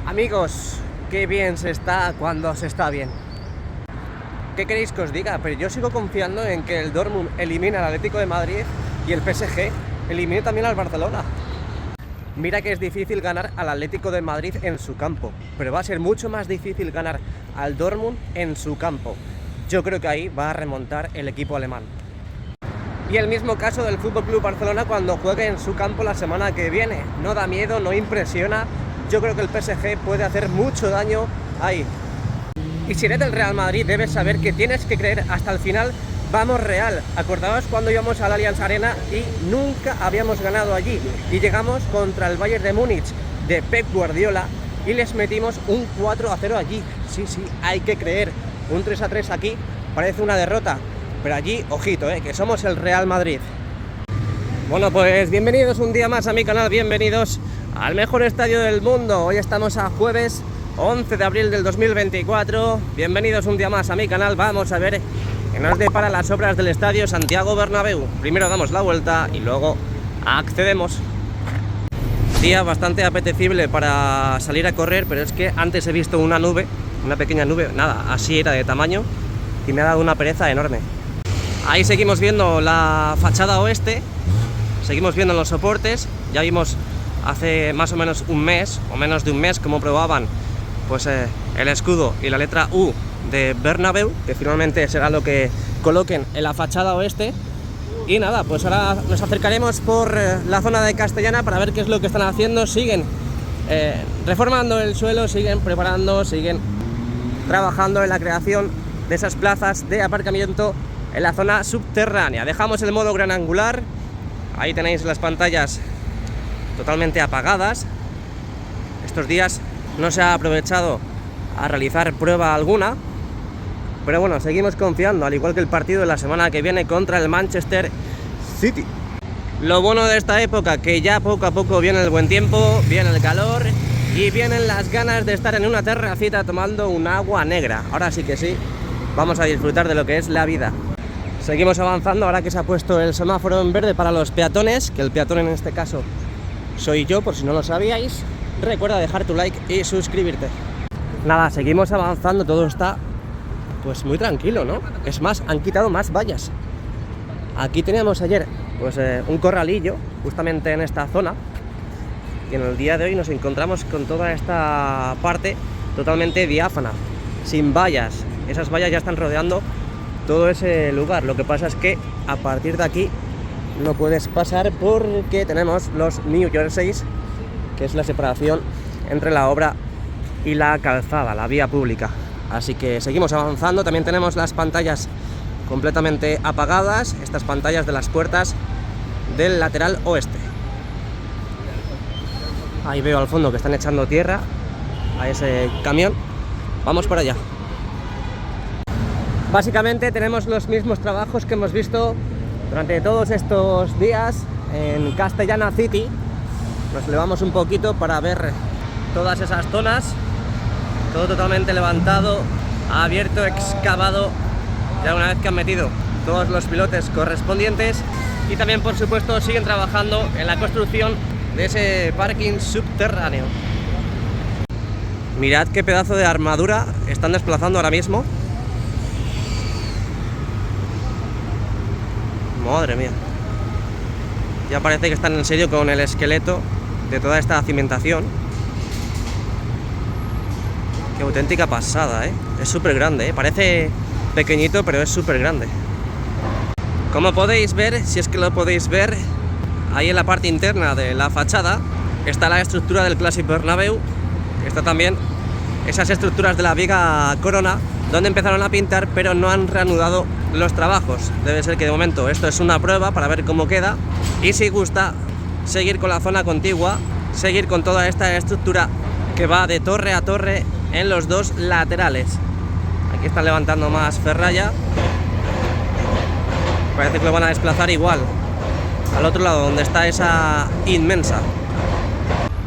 Amigos, qué bien se está cuando se está bien. ¿Qué queréis que os diga? Pero yo sigo confiando en que el Dortmund elimine al Atlético de Madrid y el PSG elimine también al Barcelona. Mira que es difícil ganar al Atlético de Madrid en su campo, pero va a ser mucho más difícil ganar al Dortmund en su campo. Yo creo que ahí va a remontar el equipo alemán. Y el mismo caso del FC Barcelona cuando juegue en su campo la semana que viene. No da miedo, no impresiona. Yo creo que el PSG puede hacer mucho daño ahí. Y si eres del Real Madrid debes saber que tienes que creer hasta el final. Vamos Real. Acordaos cuando íbamos al Allianz Arena y nunca habíamos ganado allí. Y llegamos contra el Bayern de Múnich de Pep Guardiola y les metimos un 4-0 allí. Sí, hay que creer. Un 3-3 aquí parece una derrota. Pero allí, ojito, que somos el Real Madrid. Bueno, pues bienvenidos un día más a mi canal. Bienvenidos al mejor estadio del mundo. Hoy estamos a jueves 11 de abril del 2024. Bienvenidos un día más a mi canal. Vamos a ver qué nos depara las obras del estadio Santiago Bernabéu. Primero damos la vuelta y luego accedemos. Día bastante apetecible para salir a correr, pero es que antes he visto una nube, una pequeña nube, nada, así era de tamaño, y me ha dado una pereza enorme. Ahí seguimos viendo la fachada oeste, seguimos viendo los soportes. Ya vimos hace más o menos un mes, o menos de un mes, cómo probaban pues el escudo y la letra U de Bernabéu, que finalmente será lo que coloquen en la fachada oeste. Y nada, pues ahora nos acercaremos por la zona de Castellana para ver qué es lo que están haciendo. Siguen reformando el suelo, siguen preparando, siguen trabajando en la creación de esas plazas de aparcamiento en la zona subterránea. Dejamos el modo gran angular. Ahí tenéis las pantallas totalmente apagadas. Estos días no se ha aprovechado a realizar prueba alguna, pero bueno, seguimos confiando, al igual que el partido de la semana que viene contra el Manchester City. Lo bueno de esta época, que ya poco a poco viene el buen tiempo, viene el calor y vienen las ganas de estar en una terracita tomando un agua negra. Ahora sí que sí, vamos a disfrutar de lo que es la vida. Seguimos avanzando ahora que se ha puesto el semáforo en verde para los peatones, que el peatón en este caso soy yo, por si no lo sabíais. Recuerda dejar tu like y suscribirte. Nada, seguimos avanzando, todo está pues muy tranquilo, ¿no? Es más, han quitado más vallas. Aquí teníamos ayer pues un corralillo justamente en esta zona, y en el día de hoy nos encontramos con toda esta parte totalmente diáfana, sin vallas. Esas vallas ya están rodeando todo ese lugar. Lo que pasa es que a partir de aquí no puedes pasar porque tenemos los New Jerseys, que es la separación entre la obra y la calzada, la vía pública. Así que seguimos avanzando. También tenemos las pantallas completamente apagadas, estas pantallas de las puertas del lateral oeste. Ahí veo al fondo que están echando tierra a ese camión. Vamos por allá. Básicamente tenemos los mismos trabajos que hemos visto durante todos estos días en Castellana City. Nos elevamos un poquito para ver todas esas zonas. Todo totalmente levantado, abierto, excavado, ya una vez que han metido todos los pilotes correspondientes. Y también, por supuesto, siguen trabajando en la construcción de ese parking subterráneo. Mirad qué pedazo de armadura están desplazando ahora mismo. Madre mía. Ya parece que están en serio con el esqueleto de toda esta cimentación. Qué auténtica pasada, Es súper grande, Parece pequeñito, pero es súper grande. Como podéis ver, si es que lo podéis ver, ahí en la parte interna de la fachada está la estructura del Clásico Bernabéu. Está también esas estructuras de la viga Corona, donde empezaron a pintar, pero no han reanudado los trabajos. Debe ser que de momento esto es una prueba para ver cómo queda, y si gusta seguir con la zona contigua, seguir con toda esta estructura que va de torre a torre en los dos laterales. Aquí están levantando más ferralla. Parece que lo van a desplazar igual al otro lado, donde está esa inmensa.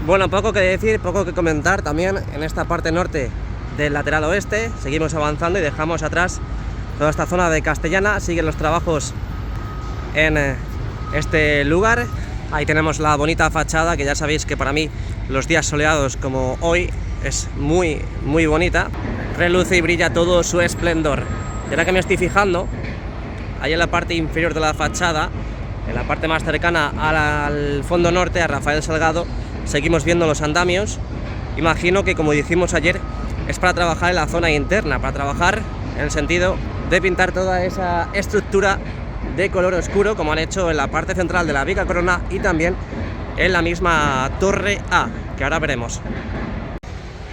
Bueno, poco que decir, poco que comentar también en esta parte norte del lateral oeste. Seguimos avanzando y dejamos atrás toda esta zona de Castellana. Siguen los trabajos en este lugar. Ahí tenemos la bonita fachada, que ya sabéis que para mí los días soleados como hoy es muy bonita, reluce y brilla todo su esplendor. Y ahora que me estoy fijando, ahí en la parte inferior de la fachada, en la parte más cercana al fondo norte, a Rafael Salgado, seguimos viendo los andamios. Imagino que, como dijimos ayer, es para trabajar en la zona interna, para trabajar en el sentido de pintar toda esa estructura de color oscuro, como han hecho en la parte central de la Viga Corona y también en la misma Torre A, que ahora veremos.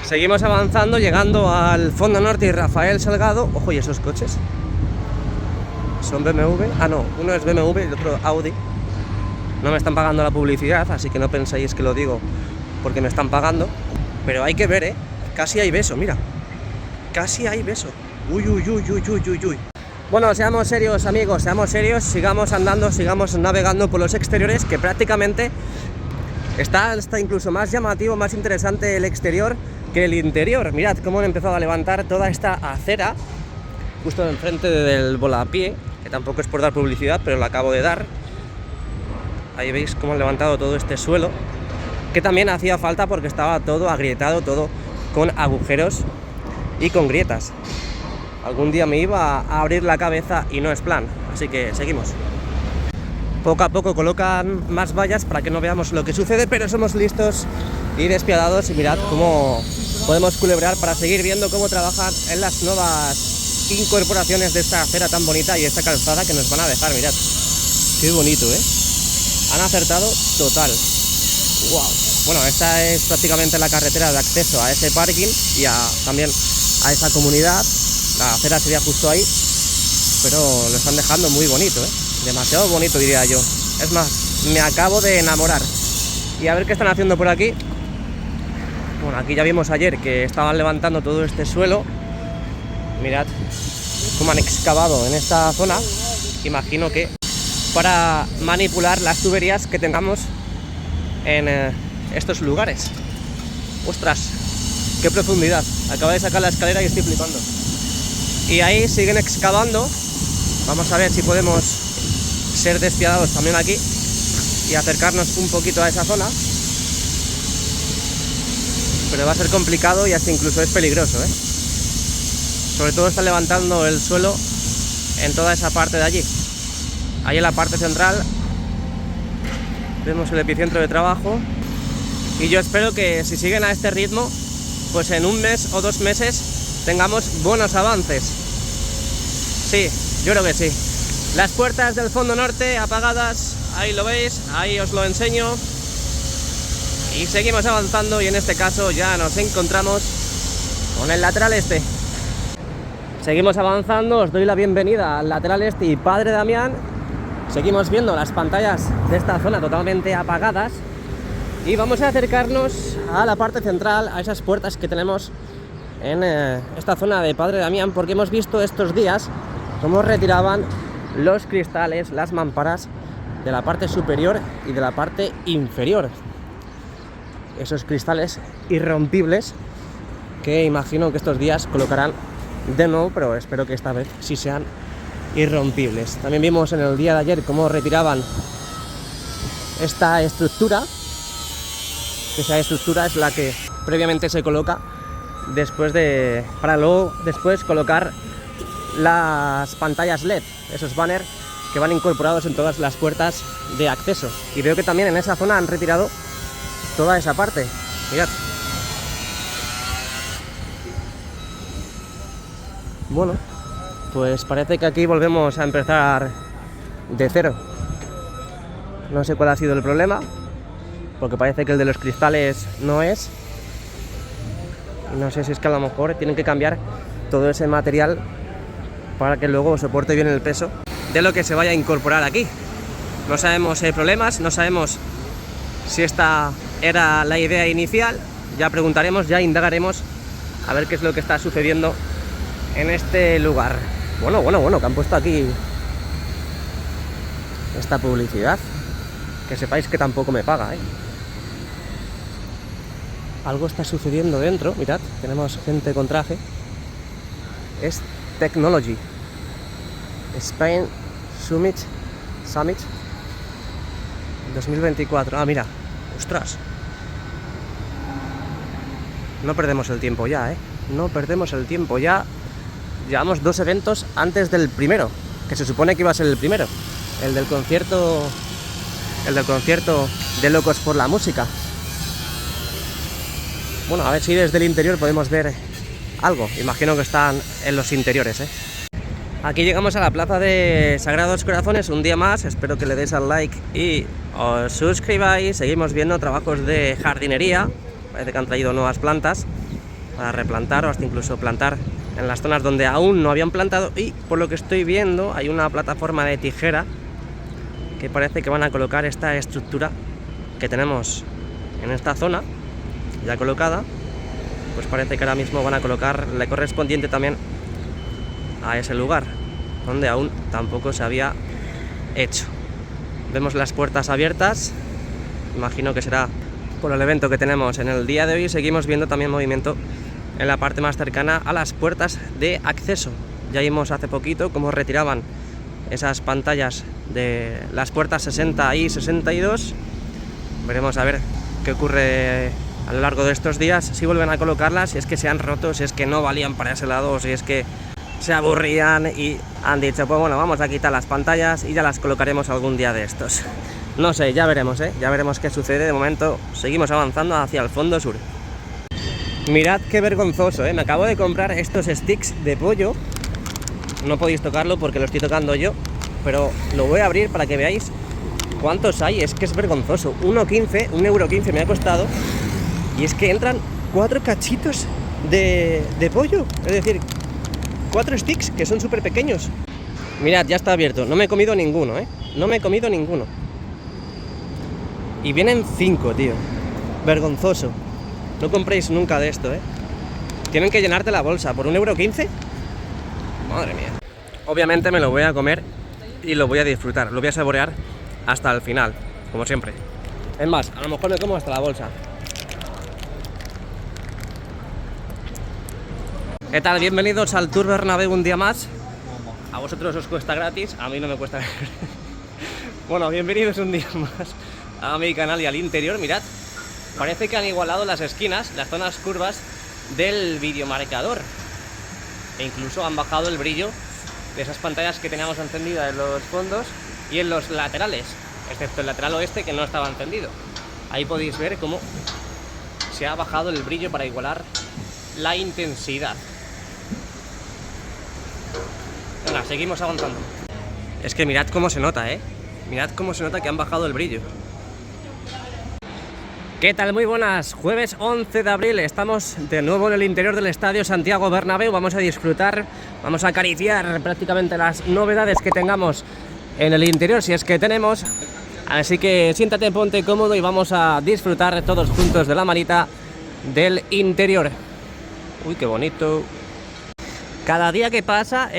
Seguimos avanzando, llegando al fondo norte y Rafael Salgado. Ojo, ¿y esos coches? ¿Son BMW? Ah, no, uno es BMW y el otro Audi. No me están pagando la publicidad, así que no penséis que lo digo porque me están pagando. Pero hay que ver, ¿eh? Casi hay beso, mira. Casi hay beso. Uy, uy, uy, uy, uy, uy, uy. Bueno, seamos serios, amigos, seamos serios. Sigamos andando, sigamos navegando por los exteriores, que prácticamente está incluso más llamativo, más interesante el exterior que el interior. Mirad cómo han empezado a levantar toda esta acera justo enfrente del volapié, que tampoco es por dar publicidad, pero lo acabo de dar. Ahí veis cómo han levantado todo este suelo, que también hacía falta porque estaba todo agrietado, todo con agujeros y con grietas. Algún día me iba a abrir la cabeza y no es plan, así que seguimos. Poco a poco colocan más vallas para que no veamos lo que sucede, pero somos listos y despiadados, y mirad cómo podemos culebrar para seguir viendo cómo trabajan en las nuevas incorporaciones de esta acera tan bonita y esta calzada que nos van a dejar. Mirad, qué bonito, ¿eh? Han acertado total. Wow. Bueno, esta es prácticamente la carretera de acceso a ese parking y también a esa comunidad. La acera sería justo ahí, pero lo están dejando muy bonito, ¿eh? Demasiado bonito, diría yo. Es más, me acabo de enamorar. Y a ver qué están haciendo por aquí. Bueno, aquí ya vimos ayer que estaban levantando todo este suelo. Mirad cómo han excavado en esta zona. Imagino que para manipular las tuberías que tengamos en estos lugares. ¡Ostras! ¡Qué profundidad! Acabo de sacar la escalera y estoy flipando. Y ahí siguen excavando. Vamos a ver si podemos ser despiadados también aquí y acercarnos un poquito a esa zona. Pero va a ser complicado y hasta incluso es peligroso, ¿eh? Sobre todo están levantando el suelo en toda esa parte de allí. Ahí en la parte central vemos el epicentro de trabajo. Y yo espero que si siguen a este ritmo, pues en un mes o 2 meses tengamos buenos avances. Sí, yo creo que sí. Las puertas del fondo norte apagadas, ahí lo veis, ahí os lo enseño. Y seguimos avanzando y en este caso ya nos encontramos con el lateral este. Seguimos avanzando, os doy la bienvenida al lateral este y Padre Damián. Seguimos viendo las pantallas de esta zona totalmente apagadas. Y vamos a acercarnos a la parte central, a esas puertas que tenemos en esta zona de Padre Damián, porque hemos visto estos días cómo retiraban los cristales, las mamparas de la parte superior y de la parte inferior. Esos cristales irrompibles que imagino que estos días colocarán de nuevo, pero espero que esta vez sí sean irrompibles. También vimos en el día de ayer cómo retiraban esta estructura. Esa estructura es la que previamente se coloca para luego después colocar las pantallas LED, esos banners que van incorporados en todas las puertas de acceso. Y veo que también en esa zona han retirado toda esa parte. Mirad. Bueno, pues parece que aquí volvemos a empezar de cero. No sé cuál ha sido el problema, porque parece que el de los cristales no es. No sé si es que a lo mejor tienen que cambiar todo ese material para que luego soporte bien el peso de lo que se vaya a incorporar aquí. No sabemos si hay problemas, no sabemos si esta era la idea inicial. Ya preguntaremos, ya indagaremos a ver qué es lo que está sucediendo en este lugar. Bueno, que han puesto aquí esta publicidad. Que sepáis que tampoco me paga, ¿eh? Algo está sucediendo dentro, mirad, tenemos gente con traje. Es Technology Spain Summit 2024. Ah, mira, ostras, No perdemos el tiempo ya, ¿eh? No perdemos el tiempo ya. Llevamos 2 eventos antes del primero, que se supone que iba a ser el primero. El del concierto de Locos por la Música. Bueno, a ver si desde el interior podemos ver algo. Imagino que están en los interiores, ¿eh? Aquí llegamos a la plaza de Sagrados Corazones un día más. Espero que le deis al like y os suscribáis. Seguimos viendo trabajos de jardinería. Parece que han traído nuevas plantas para replantar o hasta incluso plantar en las zonas donde aún no habían plantado. Y por lo que estoy viendo hay una plataforma de tijera que parece que van a colocar esta estructura que tenemos en esta zona ya colocada. Pues parece que ahora mismo van a colocar la correspondiente también a ese lugar donde aún tampoco se había hecho. Vemos las puertas abiertas, imagino que será por el evento que tenemos en el día de hoy. Seguimos viendo también movimiento en la parte más cercana a las puertas de acceso. Ya vimos hace poquito cómo retiraban esas pantallas de las puertas 60 y 62. Veremos a ver qué ocurre a lo largo de estos días, si vuelven a colocarlas, si es que se han roto, si es que no valían para ese lado, si es que se aburrían y han dicho, pues bueno, vamos a quitar las pantallas y ya las colocaremos algún día de estos. No sé, ya veremos, ya veremos qué sucede. De momento seguimos avanzando hacia el fondo sur. Mirad qué vergonzoso, me acabo de comprar estos sticks de pollo. No podéis tocarlo porque lo estoy tocando yo, pero lo voy a abrir para que veáis cuántos hay. Es que es vergonzoso. 1,15, 1,15 € me ha costado. Y es que entran 4 cachitos de pollo, es decir, 4 sticks que son súper pequeños. Mirad, ya está abierto. No me he comido ninguno, no me he comido ninguno. Y vienen 5, tío. Vergonzoso. No compréis nunca de esto, Tienen que llenarte la bolsa por 1,15 €. Madre mía. Obviamente me lo voy a comer y lo voy a disfrutar. Lo voy a saborear hasta el final, como siempre. Es más, a lo mejor me como hasta la bolsa. ¿Qué tal? Bienvenidos al Tour Bernabéu un día más. A vosotros os cuesta gratis, a mí no me cuesta. Bueno, bienvenidos un día más a mi canal y al interior. Mirad, parece que han igualado las esquinas, las zonas curvas del videomarcador. E incluso han bajado el brillo de esas pantallas que teníamos encendidas en los fondos y en los laterales, excepto el lateral oeste que no estaba encendido. Ahí podéis ver cómo se ha bajado el brillo para igualar la intensidad. Venga, seguimos avanzando. Es que mirad cómo se nota, Mirad cómo se nota que han bajado el brillo. ¿Qué tal? Muy buenas. Jueves 11 de abril. Estamos de nuevo en el interior del Estadio Santiago Bernabéu. Vamos a disfrutar, vamos a acariciar prácticamente las novedades que tengamos en el interior, si es que tenemos. Así que siéntate, ponte cómodo y vamos a disfrutar todos juntos de la manita del interior. Uy, qué bonito. Cada día que pasa,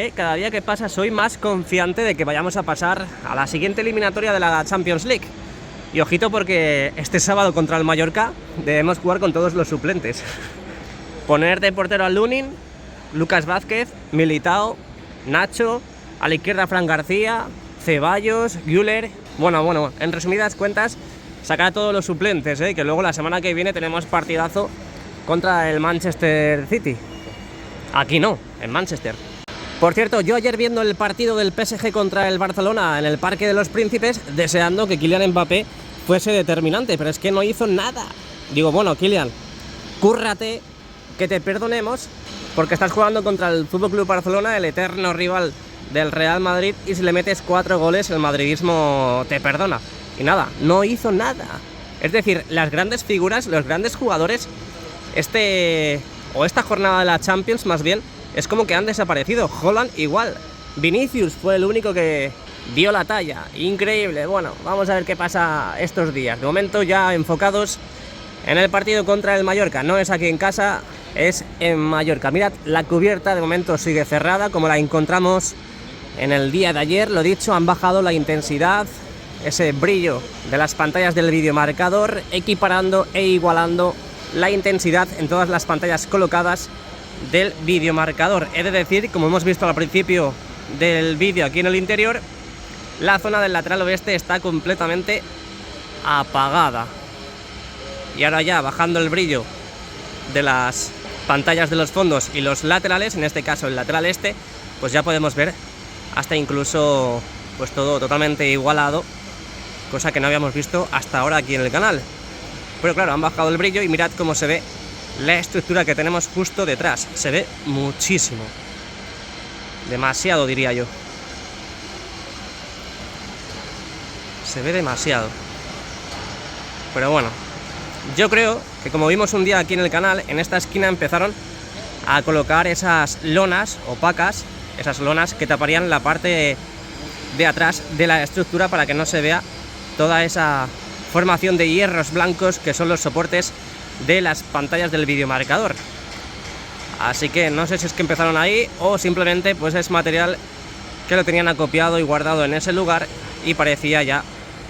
soy más confiante de que vayamos a pasar a la siguiente eliminatoria de la Champions League. Y ojito porque este sábado contra el Mallorca debemos jugar con todos los suplentes. Poner de portero a Lunin, Lucas Vázquez, Militao, Nacho, a la izquierda Fran García, Ceballos, Güler. Bueno, en resumidas cuentas, sacar a todos los suplentes, que luego la semana que viene tenemos partidazo contra el Manchester City. Aquí no, en Manchester. Por cierto, yo ayer viendo el partido del PSG contra el Barcelona en el Parque de los Príncipes, deseando que Kylian Mbappé fuese determinante, pero es que no hizo nada. Digo, bueno, Kylian, cúrrate, que te perdonemos, porque estás jugando contra el FC Barcelona, el eterno rival del Real Madrid, y si le metes 4 goles, el madridismo te perdona. Y nada, no hizo nada. Es decir, las grandes figuras, los grandes jugadores, esta jornada de la Champions más bien, es como que han desaparecido. Haaland igual. Vinicius fue el único que dio la talla. Increíble. Bueno, vamos a ver qué pasa estos días. De momento ya enfocados en el partido contra el Mallorca. No es aquí en casa, es en Mallorca. Mirad, la cubierta de momento sigue cerrada, como la encontramos en el día de ayer. Lo dicho, han bajado la intensidad, ese brillo de las pantallas del videomarcador, equiparando e igualando la intensidad en todas las pantallas colocadas del videomarcador. He de decir, como hemos visto al principio del vídeo aquí en el interior, la zona del lateral oeste está completamente apagada. Y ahora ya, bajando el brillo de las pantallas de los fondos y los laterales, en este caso el lateral este, pues ya podemos ver hasta incluso pues todo totalmente igualado, cosa que no habíamos visto hasta ahora aquí en el canal. Pero claro, han bajado el brillo y mirad cómo se ve la estructura que tenemos justo detrás. Se ve muchísimo, demasiado diría yo. Se ve demasiado. Pero bueno, yo creo que como vimos un día aquí en el canal, en esta esquina empezaron a colocar esas lonas opacas, esas lonas que taparían la parte de atrás de la estructura para que no se vea toda esa formación de hierros blancos que son los soportes de las pantallas del videomarcador. Así que no sé si es que empezaron ahí o simplemente pues es material que lo tenían acopiado y guardado en ese lugar y parecía ya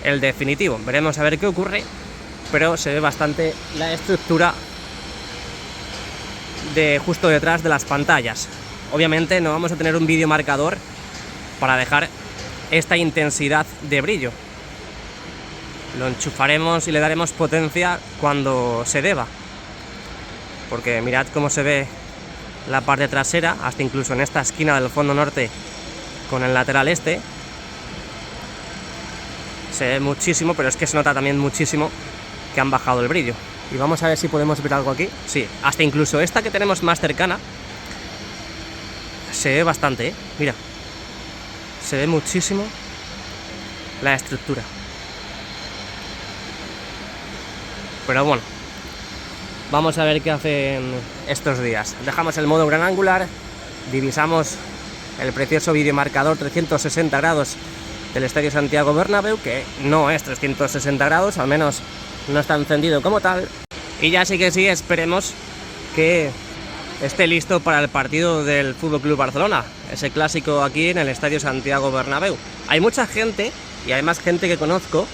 el definitivo. Veremos a ver qué ocurre, pero se ve bastante la estructura de justo detrás de las pantallas. Obviamente no vamos a tener un videomarcador para dejar esta intensidad de brillo. Lo enchufaremos y le daremos potencia cuando se deba, porque mirad cómo se ve la parte trasera, hasta incluso en esta esquina del fondo norte con el lateral este. Se ve muchísimo, pero es que se nota también muchísimo que han bajado el brillo. Y vamos a ver si podemos ver algo aquí. Sí, hasta incluso esta que tenemos más cercana se ve bastante, ¿eh? Mira, se ve muchísimo la estructura. Pero bueno, vamos a ver qué hacen estos días. Dejamos el modo gran angular, divisamos el precioso videomarcador 360 grados del Estadio Santiago Bernabéu, que no es 360 grados, al menos no está encendido como tal. Y ya sí que sí, esperemos que esté listo para el partido del FC Barcelona, ese clásico aquí en el Estadio Santiago Bernabéu. Hay mucha gente, y además gente que conozco,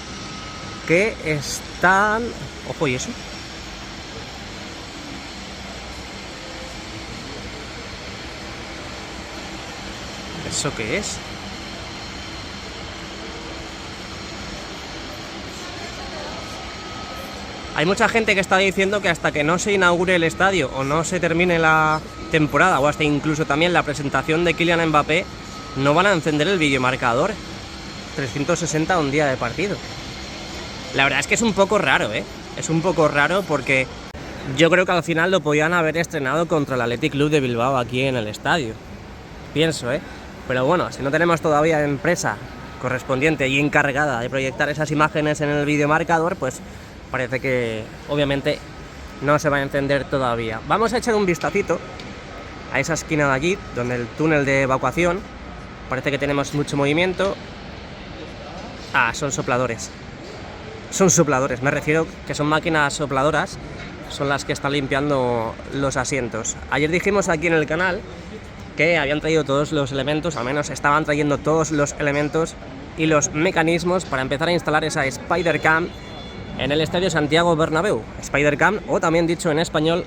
que están... Ojo, ¿y eso? ¿Eso qué es? Hay mucha gente que está diciendo que hasta que no se inaugure el estadio o no se termine la temporada o hasta incluso también la presentación de Kylian Mbappé, no van a encender el videomarcador 360 un día de partido. La verdad es que es un poco raro, ¿eh? Es un poco raro porque yo creo que al final lo podían haber estrenado contra el Athletic Club de Bilbao aquí en el estadio. Pienso, ¿eh? Pero bueno, si no tenemos todavía empresa correspondiente y encargada de proyectar esas imágenes en el videomarcador, pues parece que obviamente no se va a encender todavía. Vamos a echar un vistacito a esa esquina de allí, donde el túnel de evacuación, parece que tenemos mucho movimiento. Ah, son sopladores. Son sopladores, me refiero que son máquinas sopladoras, son las que están limpiando los asientos. Ayer dijimos aquí en el canal que habían traído todos los elementos, al menos estaban trayendo todos los elementos y los mecanismos para empezar a instalar esa Spider-Cam en el Estadio Santiago Bernabéu. Spider-Cam, o también dicho en español,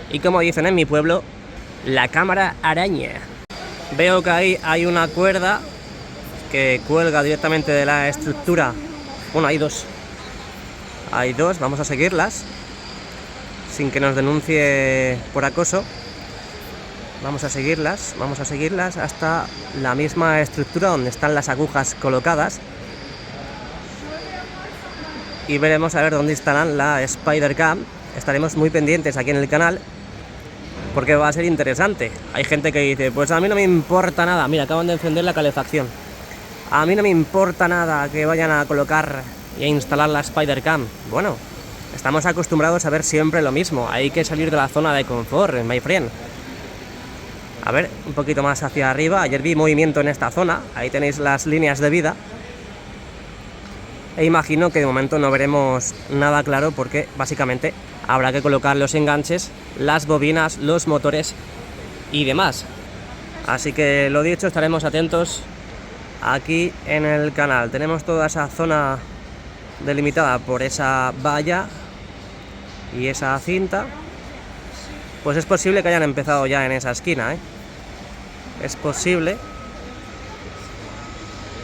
y como dicen en mi pueblo, la cámara araña. Veo que ahí hay una cuerda que cuelga directamente de la estructura. Bueno, hay dos. Hay dos, vamos a seguirlas sin que nos denuncie por acoso. Vamos a seguirlas hasta la misma estructura donde están las agujas colocadas y veremos a ver dónde instalan la Spider-Cam. Estaremos muy pendientes aquí en el canal porque va a ser interesante. Hay gente que dice, pues a mí no me importa nada. Mira, acaban de encender la calefacción. A mí no me importa nada que vayan a colocar y a instalar la Spider-Cam. Bueno, estamos acostumbrados a ver siempre lo mismo. Hay que salir de la zona de confort, my friend. A ver, un poquito más hacia arriba. Ayer vi movimiento en esta zona. Ahí tenéis las líneas de vida. E imagino que de momento no veremos nada claro porque básicamente habrá que colocar los enganches, las bobinas, los motores y demás. Así que lo dicho, estaremos atentos aquí en el canal. Tenemos toda esa zona delimitada por esa valla y esa cinta. Pues es posible que hayan empezado ya en esa esquina, ¿eh? Es posible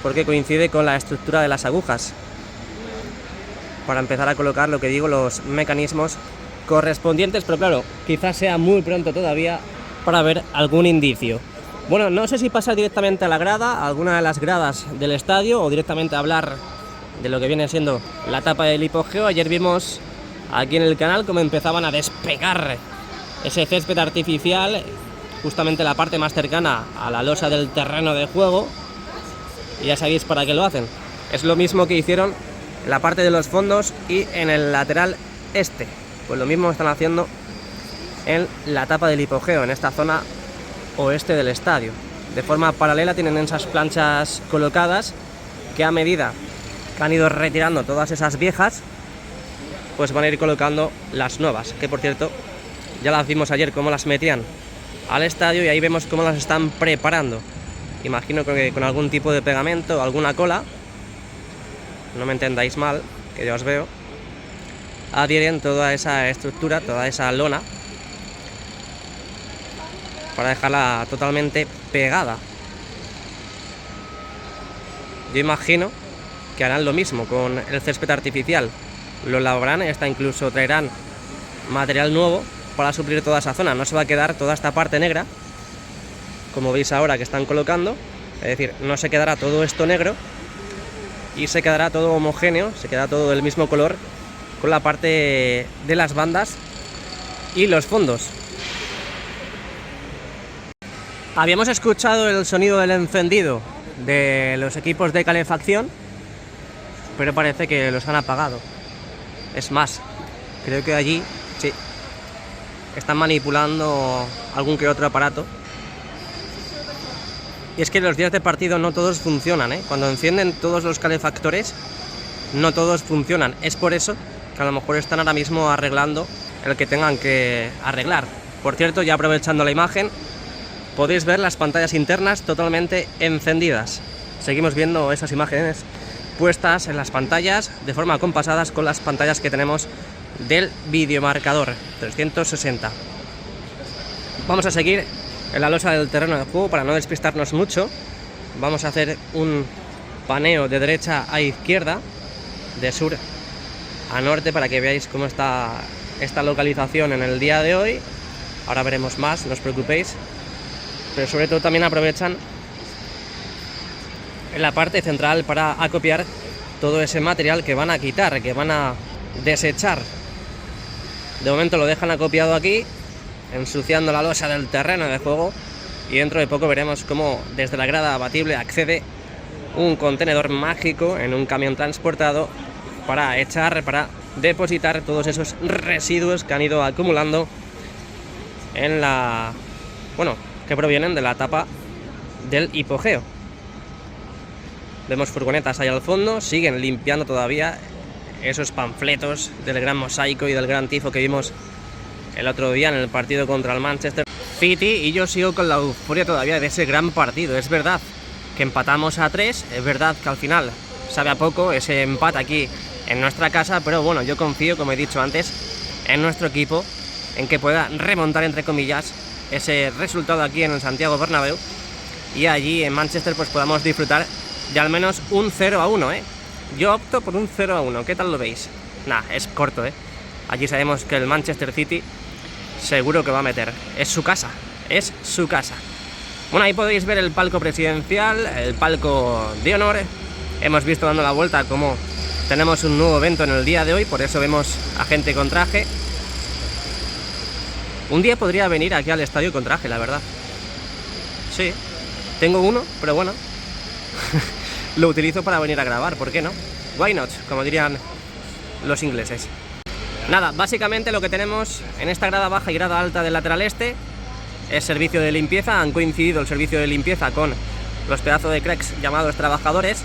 porque coincide con la estructura de las agujas para empezar a colocar, lo que digo, los mecanismos correspondientes, pero claro, quizás sea muy pronto todavía para ver algún indicio. Bueno, no sé si pasar directamente a la grada, a alguna de las gradas del estadio, o directamente a hablar de lo que viene siendo la etapa del hipogeo. Ayer vimos aquí en el canal cómo empezaban a despegar ese césped artificial, justamente la parte más cercana a la losa del terreno de juego, y ya sabéis para qué lo hacen. Es lo mismo que hicieron en la parte de los fondos y en el lateral este, pues lo mismo están haciendo en la etapa del hipogeo, en esta zona oeste del estadio. De forma paralela tienen esas planchas colocadas que, a medida que han ido retirando todas esas viejas, pues van a ir colocando las nuevas, que por cierto ya las vimos ayer cómo las metían al estadio, y ahí vemos cómo las están preparando. Imagino que con algún tipo de pegamento o alguna cola, no me entendáis mal, que ya os veo, adhieren toda esa estructura, toda esa lona, para dejarla totalmente pegada. Yo imagino que harán lo mismo con el césped artificial, lo lavarán, incluso traerán material nuevo para suplir toda esa zona. No se va a quedar toda esta parte negra, como veis ahora que están colocando, es decir, no se quedará todo esto negro y se quedará todo homogéneo, se quedará todo del mismo color, con la parte de las bandas y los fondos. Habíamos escuchado el sonido del encendido de los equipos de calefacción, pero parece que los han apagado. Es más, creo que allí sí están manipulando algún que otro aparato. Y es que los días de partido no todos funcionan, ¿eh? Cuando encienden todos los calefactores, no todos funcionan. Es por eso que a lo mejor están ahora mismo arreglando el que tengan que arreglar. Por cierto, ya aprovechando la imagen, podéis ver las pantallas internas totalmente encendidas. Seguimos viendo esas imágenes puestas en las pantallas de forma compasadas con las pantallas que tenemos del videomarcador 360. Vamos a seguir en la losa del terreno de juego para no despistarnos mucho. Vamos a hacer un paneo de derecha a izquierda, de sur a norte, para que veáis cómo está esta localización en el día de hoy. Ahora veremos más, no os preocupéis. Pero sobre todo también aprovechan en la parte central para acopiar todo ese material que van a quitar, que van a desechar. De momento lo dejan acopiado aquí, ensuciando la losa del terreno de juego, y dentro de poco veremos cómo desde la grada abatible accede un contenedor mágico en un camión transportado para depositar todos esos residuos que han ido acumulando en que provienen de la etapa del hipogeo. Vemos furgonetas ahí al fondo, siguen limpiando todavía esos panfletos del gran mosaico y del gran tifo que vimos el otro día en el partido contra el Manchester City, y yo sigo con la euforia todavía de ese gran partido. Es verdad que empatamos a 3, es verdad que al final sabe a poco ese empate aquí en nuestra casa, pero bueno, yo confío, como he dicho antes, en nuestro equipo, en que pueda remontar, entre comillas, ese resultado aquí en el Santiago Bernabéu, y allí en Manchester pues podamos disfrutar de al menos un 0-1, ¿eh? Yo opto por un 0-1, ¿qué tal lo veis? Nah, es corto, ¿eh? Allí sabemos que el Manchester City seguro que va a meter. Es su casa, es su casa. Bueno, ahí podéis ver el palco presidencial, el palco de honor. Hemos visto dando la vuelta como tenemos un nuevo evento en el día de hoy, por eso vemos a gente con traje. Un día podría venir aquí al estadio con traje, la verdad. Sí, tengo uno, pero bueno, lo utilizo para venir a grabar, ¿por qué no? Why not, como dirían los ingleses. Nada, básicamente lo que tenemos en esta grada baja y grada alta del lateral este es servicio de limpieza. Han coincidido el servicio de limpieza con los pedazos de cracks llamados trabajadores.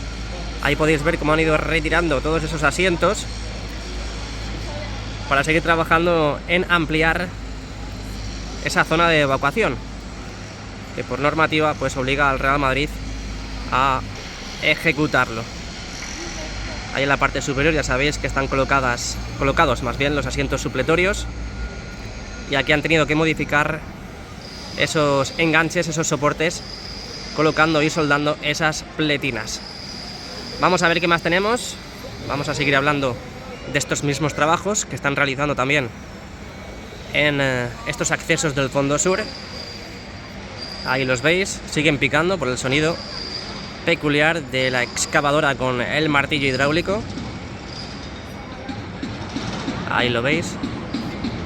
Ahí podéis ver cómo han ido retirando todos esos asientos para seguir trabajando en ampliar esa zona de evacuación, que por normativa pues obliga al Real Madrid a ejecutarlo. Ahí en la parte superior ya sabéis que están colocados más bien los asientos supletorios, y aquí han tenido que modificar esos enganches, esos soportes, colocando y soldando esas pletinas. Vamos a ver qué más tenemos. Vamos a seguir hablando de estos mismos trabajos que están realizando también en estos accesos del fondo sur. Ahí los veis, siguen picando por el sonido peculiar de la excavadora con el martillo hidráulico. Ahí lo veis,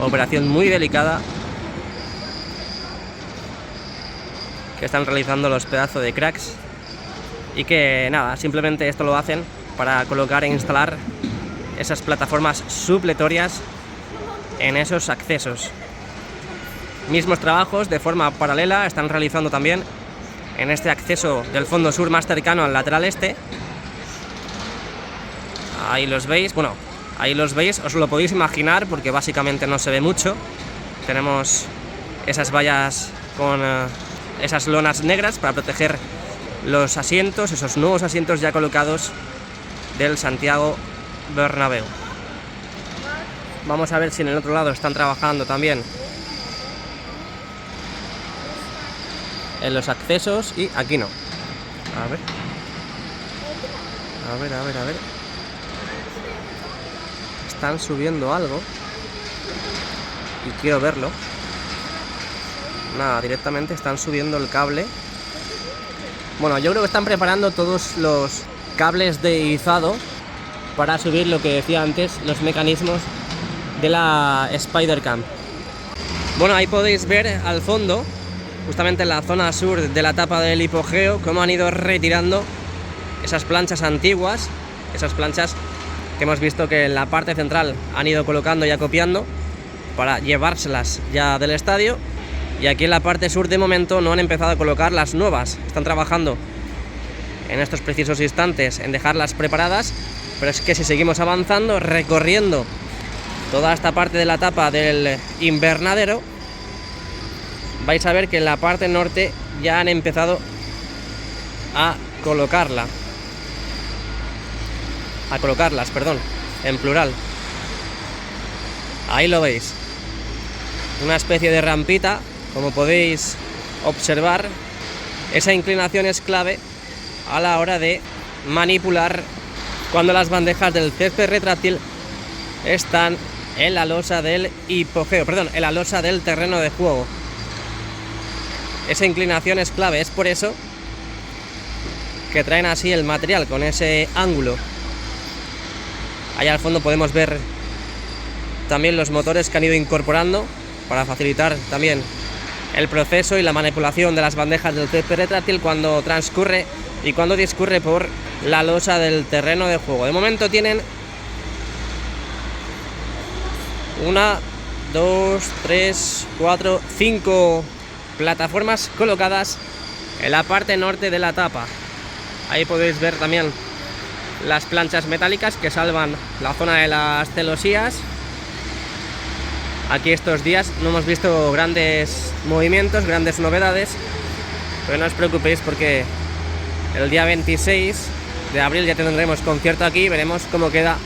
operación muy delicada que están realizando los pedazos de cracks, y que nada, simplemente esto lo hacen para colocar e instalar esas plataformas supletorias en esos accesos. Mismos trabajos de forma paralela están realizando también en este acceso del fondo sur más cercano al lateral este. Ahí los veis, bueno, ahí los veis, os lo podéis imaginar porque básicamente no se ve mucho. Tenemos esas vallas con esas lonas negras para proteger los asientos, esos nuevos asientos ya colocados del Santiago Bernabéu. Vamos a ver si en el otro lado están trabajando también en los accesos, y aquí no. A ver. A ver. Están subiendo algo y quiero verlo. Nada, directamente están subiendo el cable. Bueno, yo creo que están preparando todos los cables de izado para subir, lo que decía antes, los mecanismos de la Spider-Cam. Bueno, ahí podéis ver al fondo, justamente en la zona sur de la tapa del hipogeo, cómo han ido retirando esas planchas antiguas, esas planchas que hemos visto que en la parte central han ido colocando y acopiando para llevárselas ya del estadio, y aquí en la parte sur de momento no han empezado a colocar las nuevas. Están trabajando en estos precisos instantes en dejarlas preparadas, pero es que si seguimos avanzando, recorriendo toda esta parte de la tapa del invernadero, vais a ver que en la parte norte ya han empezado a colocarlas, perdón, en plural. Ahí lo veis, una especie de rampita, como podéis observar. Esa inclinación es clave a la hora de manipular cuando las bandejas del césped retráctil están en la losa del hipogeo, perdón, en la losa del terreno de juego. Esa inclinación es clave, es por eso que traen así el material con ese ángulo. Allá al fondo podemos ver también los motores que han ido incorporando para facilitar también el proceso y la manipulación de las bandejas del césped retráctil cuando transcurre y cuando discurre por la losa del terreno de juego. De momento tienen 1, 2, 3, 4, 5 plataformas colocadas en la parte norte de la tapa. Ahí podéis ver también las planchas metálicas que salvan la zona de las celosías. Aquí estos días no hemos visto grandes movimientos, grandes novedades, pero no os preocupéis porque el día 26 de abril ya tendremos concierto aquí y veremos cómo queda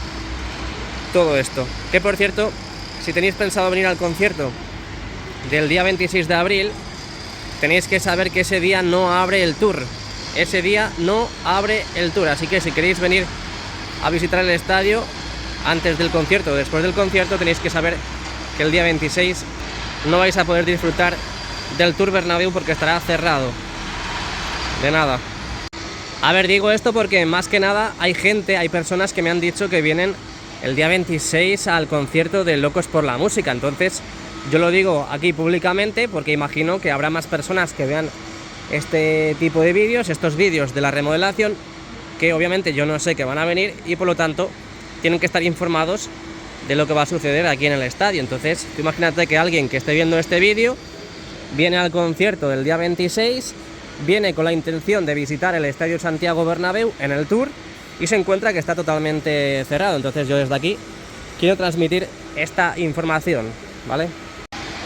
todo esto. Que por cierto, si tenéis pensado venir al concierto del día 26 de abril, tenéis que saber que ese día no abre el tour. Ese día no abre el tour, así que si queréis venir a visitar el estadio antes del concierto o después del concierto, tenéis que saber que el día 26 no vais a poder disfrutar del Tour Bernabéu porque estará cerrado. De nada. A ver, digo esto porque más que nada hay personas que me han dicho que vienen el día 26 al concierto de Locos por la Música. Entonces yo lo digo aquí públicamente porque imagino que habrá más personas que vean este tipo de vídeos, estos vídeos de la remodelación, que obviamente yo no sé que van a venir y por lo tanto tienen que estar informados de lo que va a suceder aquí en el estadio. Entonces, tú imagínate que alguien que esté viendo este vídeo viene al concierto del día 26, viene con la intención de visitar el estadio Santiago Bernabéu en el tour y se encuentra que está totalmente cerrado. Entonces yo desde aquí quiero transmitir esta información, ¿vale?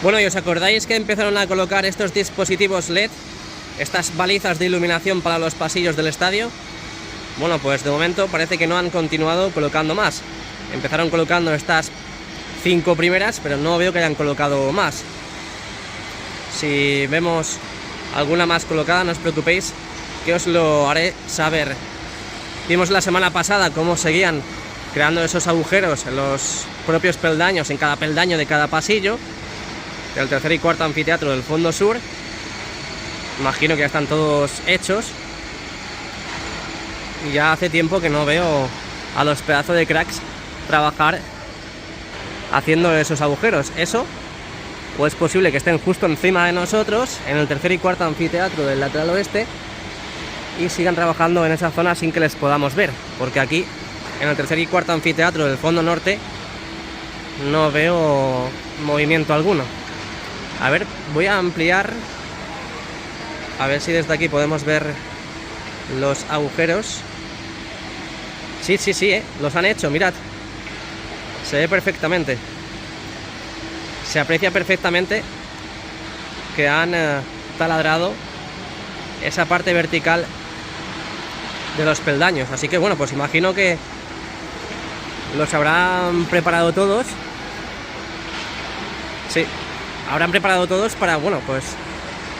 Bueno, ¿y os acordáis que empezaron a colocar estos dispositivos LED, estas balizas de iluminación para los pasillos del estadio? Bueno, pues de momento parece que no han continuado colocando más. Empezaron colocando estas 5 primeras, pero no veo que hayan colocado más. Si vemos alguna más colocada, no os preocupéis, que os lo haré saber. Vimos la semana pasada cómo seguían creando esos agujeros en los propios peldaños, en cada peldaño de cada pasillo, del tercer y cuarto anfiteatro del fondo sur. Imagino que ya están todos hechos. Y ya hace tiempo que no veo a los pedazos de cracks trabajar haciendo esos agujeros. Eso, o es posible que estén justo encima de nosotros, en el tercer y cuarto anfiteatro del lateral oeste, y sigan trabajando en esa zona sin que les podamos ver, porque aquí, en el tercer y cuarto anfiteatro del fondo norte, no veo movimiento alguno. A ver, voy a ampliar, a ver si desde aquí podemos ver los agujeros. Sí, los han hecho, mirad. Se ve perfectamente. Se aprecia perfectamente que han taladrado esa parte vertical de los peldaños. Así que bueno, pues imagino que los habrán preparado todos. Sí, habrán preparado todos para, bueno, pues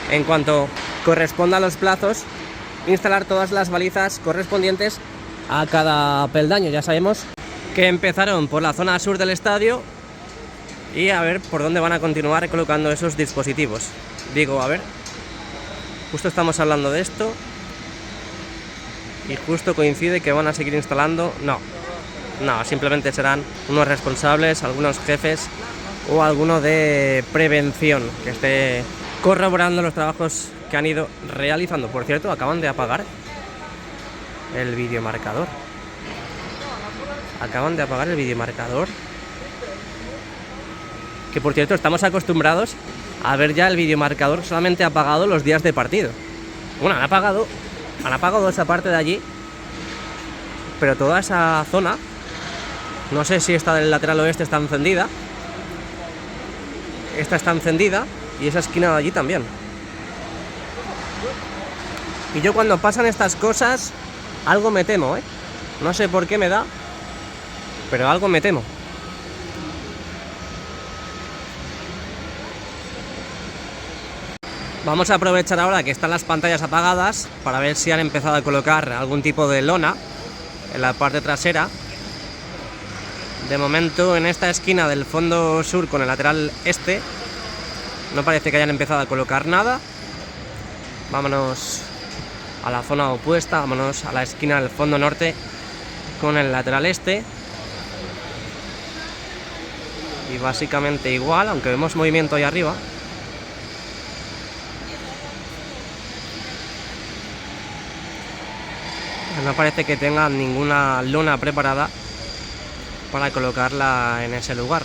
en cuanto corresponda a los plazos, instalar todas las balizas correspondientes a cada peldaño. Ya sabemos que empezaron por la zona sur del estadio y a ver por dónde van a continuar colocando esos dispositivos. Digo, a ver, justo estamos hablando de esto y justo coincide que van a seguir instalando. No, simplemente serán unos responsables, algunos jefes o alguno de prevención que esté corroborando los trabajos que han ido realizando. Por cierto, acaban de apagar el videomarcador. Acaban de apagar el videomarcador. Que por cierto, estamos acostumbrados a ver ya el videomarcador solamente apagado los días de partido. Bueno, han apagado esa parte de allí, pero toda esa zona, no sé si esta del lateral oeste está encendida. Esta está encendida y esa esquina de allí también. Y yo cuando pasan estas cosas, algo me temo, ¿eh? No sé por qué me da, pero algo me temo. Vamos a aprovechar ahora que están las pantallas apagadas para ver si han empezado a colocar algún tipo de lona en la parte trasera. De momento, en esta esquina del fondo sur con el lateral este, no parece que hayan empezado a colocar nada. Vámonos a la zona opuesta, vámonos a la esquina del fondo norte con el lateral este. Y básicamente igual, aunque vemos movimiento ahí arriba. No parece que tengan ninguna lona preparada para colocarla en ese lugar.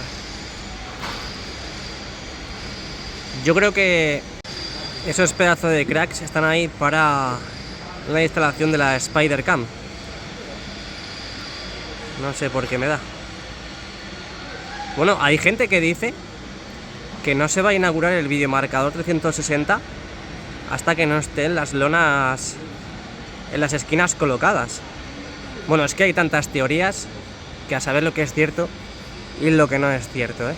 Yo creo que esos pedazos de cracks están ahí para la instalación de la Spider-Cam. No sé por qué me da. Bueno, hay gente que dice que no se va a inaugurar el videomarcador 360 hasta que no estén las lonas en las esquinas colocadas. Bueno, es que hay tantas teorías que a saber lo que es cierto y lo que no es cierto, ¿eh?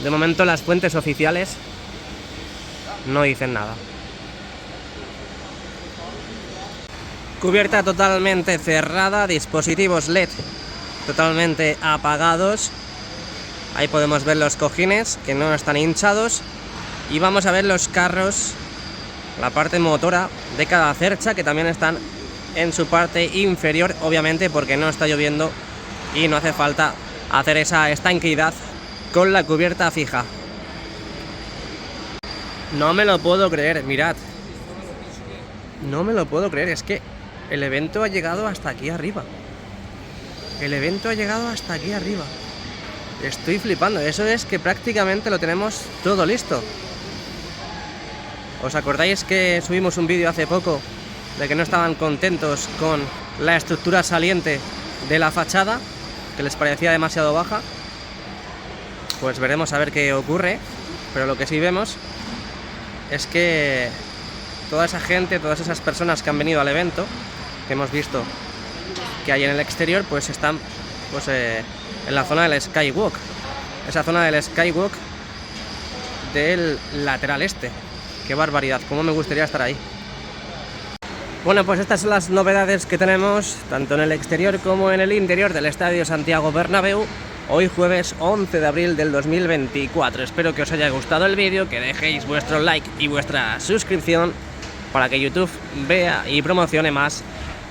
De momento las fuentes oficiales no dicen nada. Cubierta totalmente cerrada, dispositivos LED totalmente apagados. Ahí podemos ver los cojines que no están hinchados y vamos a ver los carros, la parte motora de cada cercha, que también están en su parte inferior, obviamente porque no está lloviendo y no hace falta hacer esa estanqueidad con la cubierta fija. No me lo puedo creer, mirad. No me lo puedo creer, es que el evento ha llegado hasta aquí arriba. El evento ha llegado hasta aquí arriba. Estoy flipando, eso es que prácticamente lo tenemos todo listo. ¿Os acordáis que subimos un vídeo hace poco de que no estaban contentos con la estructura saliente de la fachada, que les parecía demasiado baja? Pues veremos a ver qué ocurre, pero lo que sí vemos es que toda esa gente, todas esas personas que han venido al evento, que hemos visto que hay en el exterior, pues están pues, en la zona del Skywalk, esa zona del Skywalk del lateral este. ¡Qué barbaridad! ¡Cómo me gustaría estar ahí! Bueno, pues estas son las novedades que tenemos, tanto en el exterior como en el interior del Estadio Santiago Bernabéu. Hoy jueves 11 de abril del 2024. Espero que os haya gustado el vídeo, que dejéis vuestro like y vuestra suscripción para que YouTube vea y promocione más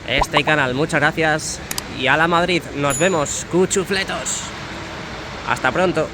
este canal. Muchas gracias y a la Madrid. Nos vemos, cuchufletos. Hasta pronto.